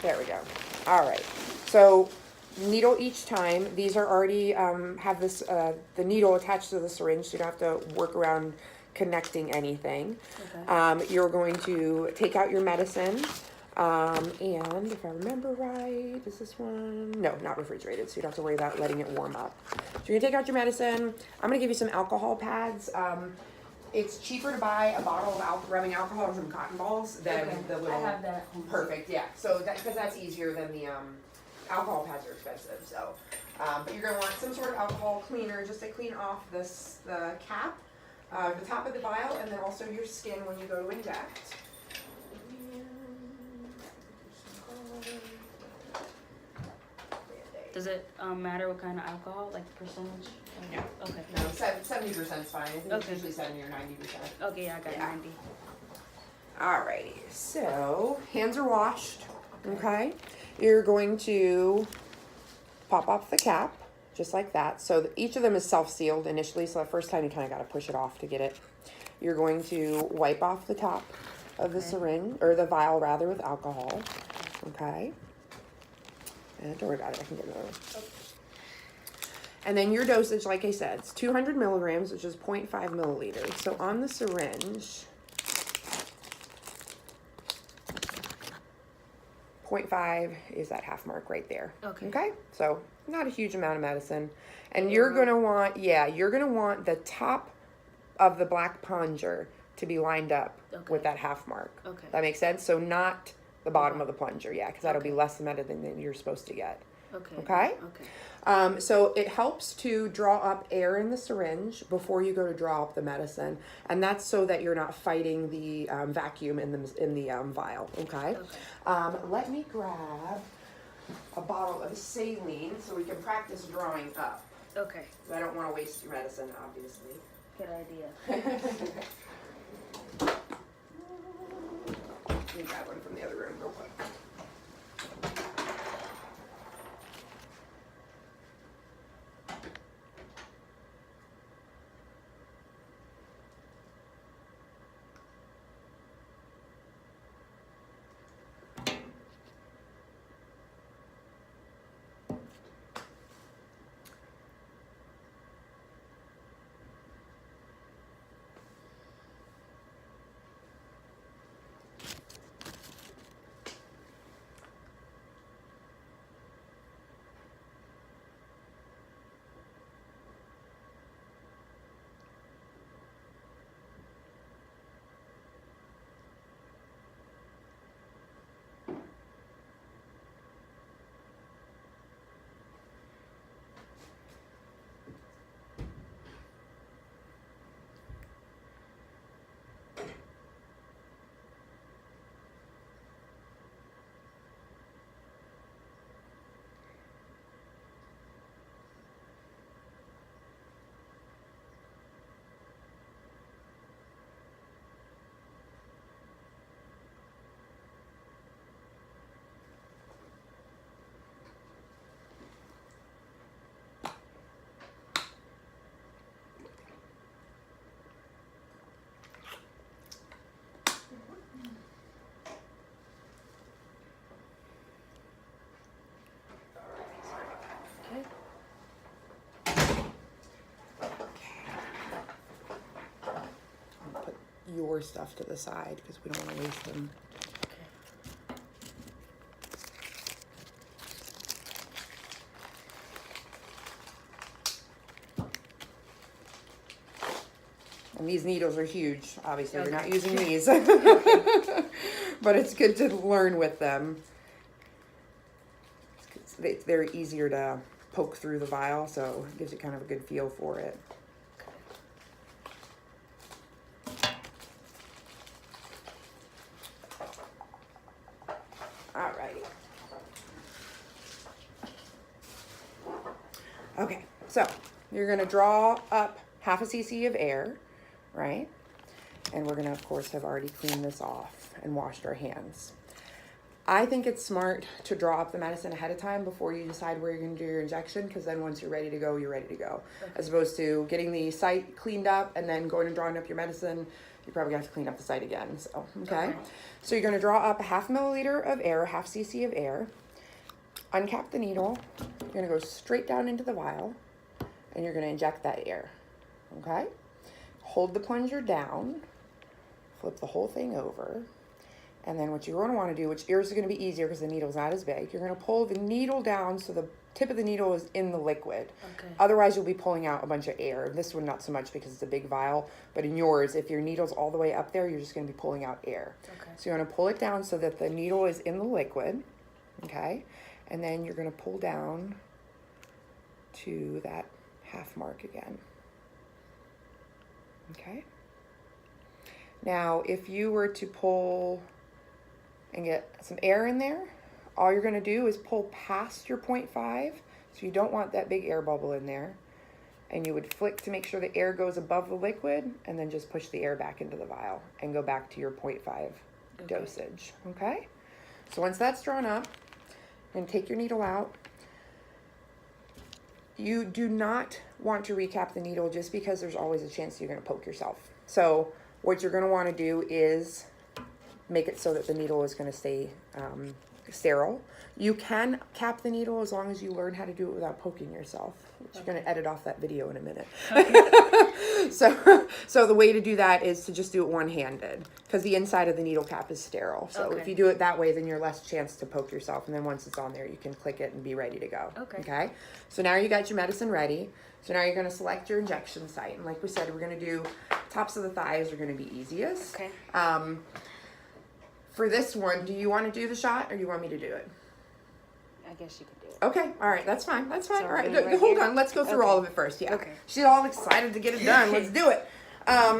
There we go. All right. So needle each time. These are already have this the needle attached to the syringe, so you don't have to work around connecting anything. Okay. You're going to take out your medicine. And if I remember right, is this one? No, not refrigerated, so you don't have to worry about letting it warm up. So you're gonna take out your medicine. I'm gonna give you some alcohol pads. It's cheaper to buy a bottle of rubbing alcohol and some cotton balls than Okay. the little. I have that at home. Perfect, yeah. So because that's easier than the alcohol pads are expensive. So, but you're gonna want some sort of alcohol cleaner just to clean off the cap, the top of the vial, and then also your skin when you go to inject. Does it matter what kind of alcohol, like percentage? No. Okay. No, 70% is fine. I think it's Okay. usually 70 or 90%. Okay, yeah, I got Yeah. 90. Alrighty, so hands are washed. Okay, you're going to pop off the cap just like that. So each of them is self-sealed initially. So the first time you kind of got to push it off to get it. You're going to wipe off the top of the syringe or the vial rather with alcohol. Okay. And don't worry about it. I can get another one. And then your dosage, like I said, it's 200 milligrams, which is 0.5 milliliters. So on the syringe, 0.5 is that half mark right there. Okay. Okay. So not a huge amount of medicine. And you're going to want, you're going to want the top of the black plunger to be lined up with that half mark. Okay. That makes sense? So not the bottom of the plunger, because that'll be less medicine than you're supposed to get. Okay. Okay? Okay. So it helps to draw up air in the syringe before you go to draw up the medicine, and that's so that you're not fighting the vacuum in the vial. Okay. Let me grab a bottle of saline so we can practice drawing up. Okay. I don't want to waste your medicine, obviously. Good idea. Let me grab one from the other room real quick. Your stuff to the side because we don't want to waste them. And these needles are huge. Obviously, we're not using these, but it's good to learn with them. They're easier to poke through the vial, so it gives you kind of a good feel for it. Alrighty. Okay, so you're gonna draw up half a cc of air, right? And we're gonna, of course, have already cleaned this off and washed our hands. I think it's smart to draw up the medicine ahead of time before you decide where you're going to do your injection, because then once you're ready to go, you're ready to go. Okay. As opposed to getting the site cleaned up and then going and drawing up your medicine, you probably have to clean up the site again. So, okay. So you're going to draw up a 0.5 milliliter of air, 0.5 cc of air. Uncap the needle. You're going to go straight down into the vial, and you're going to inject that air. Okay? Hold the plunger down. Flip the whole thing over. And then what you're going to want to do, which yours is going to be easier because the needle's not as big, you're going to pull the needle down so the tip of the needle is in the liquid. Okay. Otherwise, you'll be pulling out a bunch of air. This one, not so much because it's a big vial. But in yours, if your needle's all the way up there, you're just going to be pulling out air. Okay. So you're going to pull it down so that the needle is in the liquid. Okay? And then you're going to pull down to that half mark again. Okay? Now, if you were to pull and get some air in there, all you're going to do is pull past your 0.5, so you don't want that big air bubble in there. And you would flick to make sure the air goes above the liquid, and then just push the air back into the vial and go back to your 0.5 dosage. Okay? So once that's drawn up, and take your needle out. You do not want to recap the needle just because there's always a chance you're going to poke yourself. So what you're going to want to do is make it so that the needle is going to stay sterile. You can cap the needle as long as you learn how to do it without poking yourself, which you're going to edit off that video in a minute. So the way to do that is to just do it one-handed because the inside of the needle cap is sterile. So if you do it that way, then you're less chance to poke yourself. And then once it's on there, you can click it and be ready to go. Okay. So now you got your medicine ready. So now you're going to select your injection site. And like we said, we're going to do tops of the thighs are going to be easiest. Okay. For this one, do you want to do the shot or do you want me to do it? I guess you could do it. Okay, all right, that's fine. That's fine. So All right, right hold here? on. Let's go through all of it first. Yeah. Okay. She's all excited to get it done. Let's do it.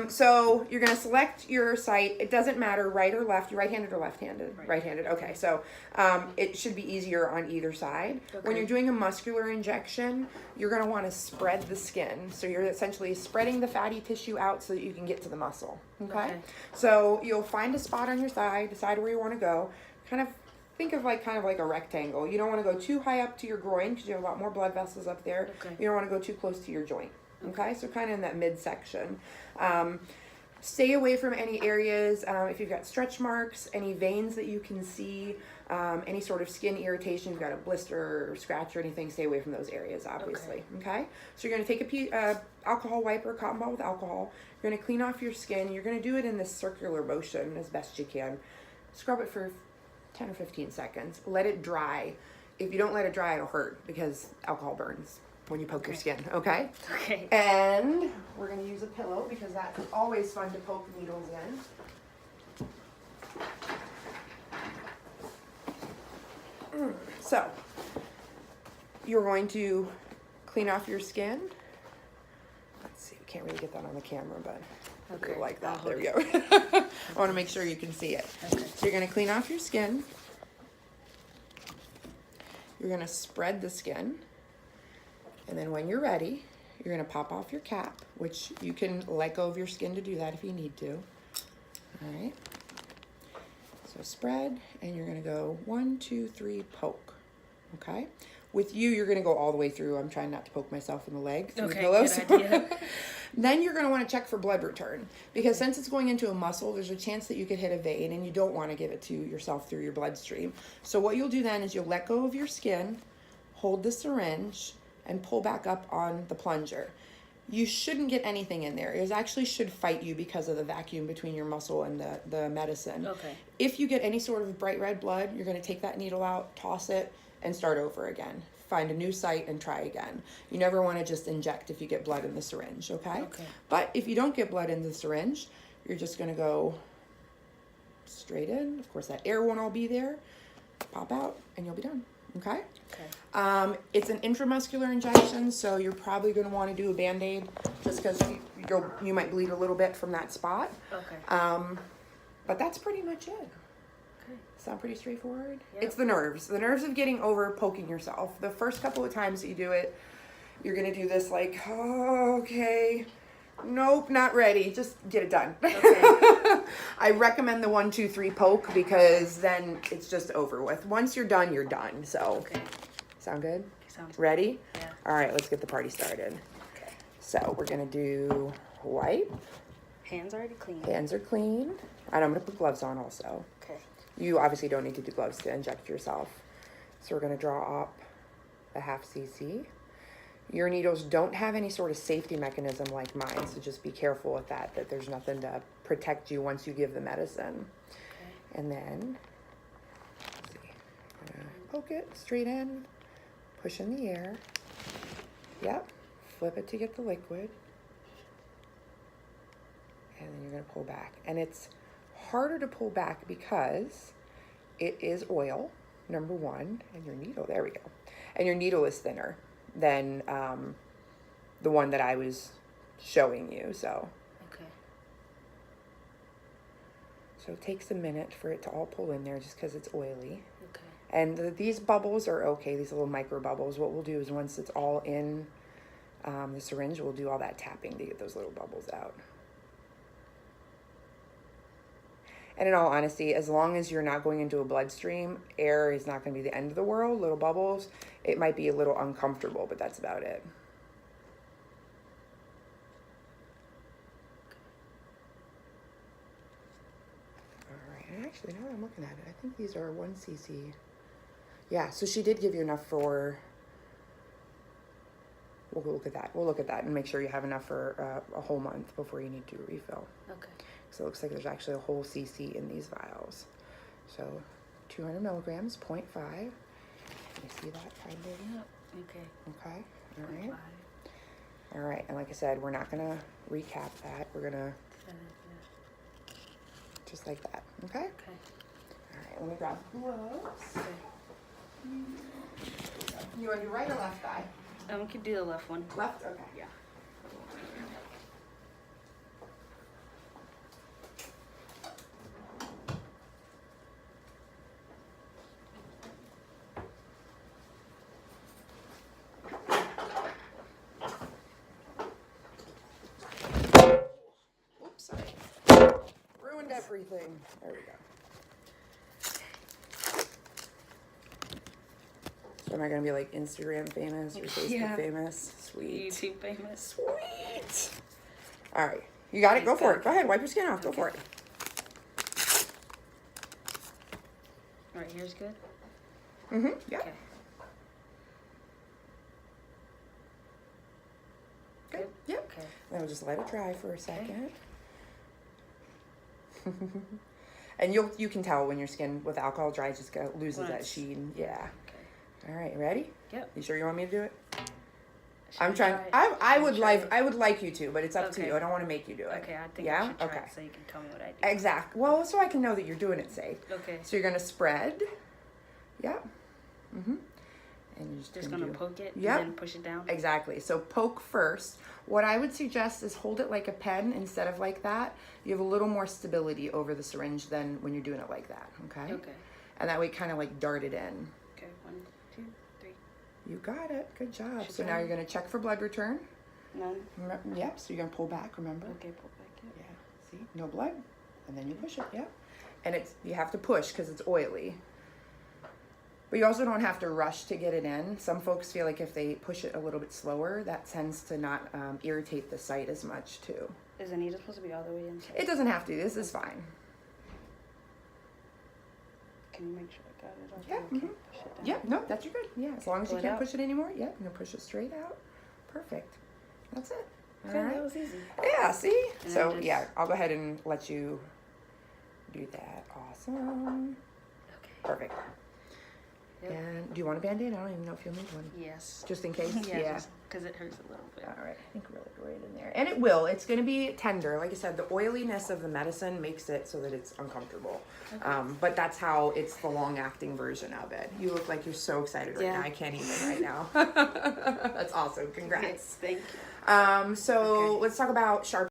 So you're gonna select your site. It doesn't matter right or left. You right-handed or left-handed? Right-handed. Okay. So it should be easier on either side. When you're doing a muscular injection, you're gonna want to spread the skin. So you're essentially spreading the fatty tissue out so that you can get to the muscle. Okay. So you'll find a spot on your thigh. Decide where you want to go. Kind of think of kind of like a rectangle. You don't want to go too high up to your groin because you have a lot more blood vessels up there. You don't want to go too close to your joint. Okay, so kind of in that midsection. Stay away from any areas, if you've got stretch marks, any veins that you can see, any sort of skin irritation, you've got a blister or scratch or anything, stay away from those areas, obviously. Okay, so you're going to take a alcohol wipe or a cotton ball with alcohol. You're going to clean off your skin. You're going to do it in this circular motion as best you can. Scrub it for 10 or 15 seconds. Let it dry. If you don't let it dry, it'll hurt because alcohol burns when you poke your skin, okay? Okay. And we're going to use a pillow because that's always fun to poke needles in. So, you're going to clean off your skin. Let's see, we can't really get that on the camera, but Okay. like that. I'll There we hold go. I want to make sure you can see it. Okay. So you're going to clean off your skin. You're going to spread the skin. And then when you're ready, you're going to pop off your cap, which you can let go of your skin to do that if you need to. All right. So spread, and you're going to go 1, 2, 3, poke. Okay. With you, you're going to go all the way through. I'm trying not to poke myself in the leg through the pillow. Good idea. Then you're going to want to check for blood return because since it's going into a muscle, there's a chance that you could hit a vein and you don't want to give it to yourself through your bloodstream. So what you'll do then is you'll let go of your skin, hold the syringe, and pull back up on the plunger. You shouldn't get anything in there. It actually should fight you because of the vacuum between your muscle and the medicine. Okay. If you get any sort of bright red blood, you're going to take that needle out, toss it, and start over again. Find a new site and try again. You never want to just inject if you get blood in the syringe, okay? But if you don't get blood in the syringe, you're just going to go straight in. Of course, that air won't all be there. Pop out, and you'll be done, okay? It's an intramuscular injection, so you're probably going to want to do a Band-Aid just because you might bleed a little bit from that spot. But that's pretty much it. Sound pretty straightforward? Yep. It's the nerves of getting over poking yourself. The first couple of times that you do it, you're going to do this like, oh, okay, nope, not ready. Just get it done. I recommend the 1, 2, 3 poke because then it's just over with. Once you're done, you're done. So, sound good? Sounds ready? good. Yeah. All right, let's get the party started. So we're going to do wipe, Hands already clean. Hands are clean. And I'm going to put gloves on also. Okay. You obviously don't need to do gloves to inject yourself. So we're going to draw up a 1/2 cc. Your needles don't have any sort of safety mechanism like mine, so just be careful with that there's nothing to protect you once you give the medicine. Okay. And then, let's see, I'm gonna poke it straight in, push in the air. Yep, flip it to get the liquid. And then you're gonna pull back. And it's harder to pull back because it is oil, number one, and your needle, there we go. And your needle is thinner than the one that I was showing you, so. Okay. So it takes a minute for it to all pull in there just because it's oily. Okay. And these bubbles are okay, these little micro bubbles. What we'll do is once it's all in the syringe, we'll do all that tapping to get those little bubbles out. And in all honesty, as long as you're not going into a bloodstream, air is not going to be the end of the world. Little bubbles, it might be a little uncomfortable, but that's about it. All right, and actually, now that I'm looking at it, I think these are 1 cc. Yeah, so she did give you enough for... We'll look at that. We'll look at that and make sure you have enough for a whole month before you need to refill. Okay. So it looks like there's actually a whole cc in these vials. So 200 milligrams, 0.5. You see that? Yep. Okay. Okay. All right. 0.5. All right. And like I said, we're not going to recap that. We're going to Yeah. just like that. Okay? Okay. All right. Let me grab gloves. Okay. You want to do right or left eye? We could do the left one. Left? Okay. Yeah. Oops, sorry. Ruined everything. There we go. So am I going to be like Instagram famous or Facebook Yeah. famous? Sweet. YouTube famous. Sweet. All right. You got it? Go for it. Go ahead. Wipe your skin off. Go for it. Right here's good. Mm-hmm. Yeah. Okay. Good. Yep. Okay. Then we'll just let it dry for a second. And you can tell when your skin with alcohol dries, just loses When that it's- sheen. Yeah. Okay. All right. Ready? Yep. You sure you want me to do it? Should I'm we trying. try it? I Should would we try it? I would like you to, but it's up to Okay. you. I don't want to make you do it. Okay, I think Yeah? I should try Okay. it so you can tell me what I do. Exact. Well, so I can know that you're doing it safe. Okay. So you're gonna spread. Yep. Mhm. And you're Just gonna poke it Yep. and then push it down. Exactly. So poke first. What I would suggest is hold it like a pen instead of like that. You have a little more stability over the syringe than when you're doing it like that. Okay. Okay. And that way, kind of like dart it in. Okay. 1, 2, 3. You got it. Good job. Should So I- now you're gonna check for blood return. None. Yep. So you're gonna pull back. Remember. Okay, pull back. Yep. Yeah. See, no blood, and then you push it. Yep. And you have to push because it's oily. But you also don't have to rush to get it in. Some folks feel like if they push it a little bit slower, that tends to not irritate the site as much too. Is the needle supposed to be all the way inside? It doesn't have to. This is fine. Can you make sure I got it all? Yeah, Okay, mhm. push it down. Yep. No, that's your good. Yeah. As long as you Pull it can't out. push it anymore. Yep. You can push it straight out. Perfect. That's it. Okay, All right. that was easy. Yeah. See. And So then just- yeah, I'll go ahead and let you do that. Awesome. Okay. Perfect. Yep. And do you want a Band-Aid? I don't even know if you'll need one. Yes. Just in case? Yeah. Because it hurts a little bit. All right. I think really go right in there. And it will. It's going to be tender. Like I said, the oiliness of the medicine makes it so that it's uncomfortable. Okay. But that's how it's the long-acting version of it. You look like you're so excited right Yeah. now. I can't even right now. That's awesome. Congrats. Yes, thank you. So Okay. let's talk about sharp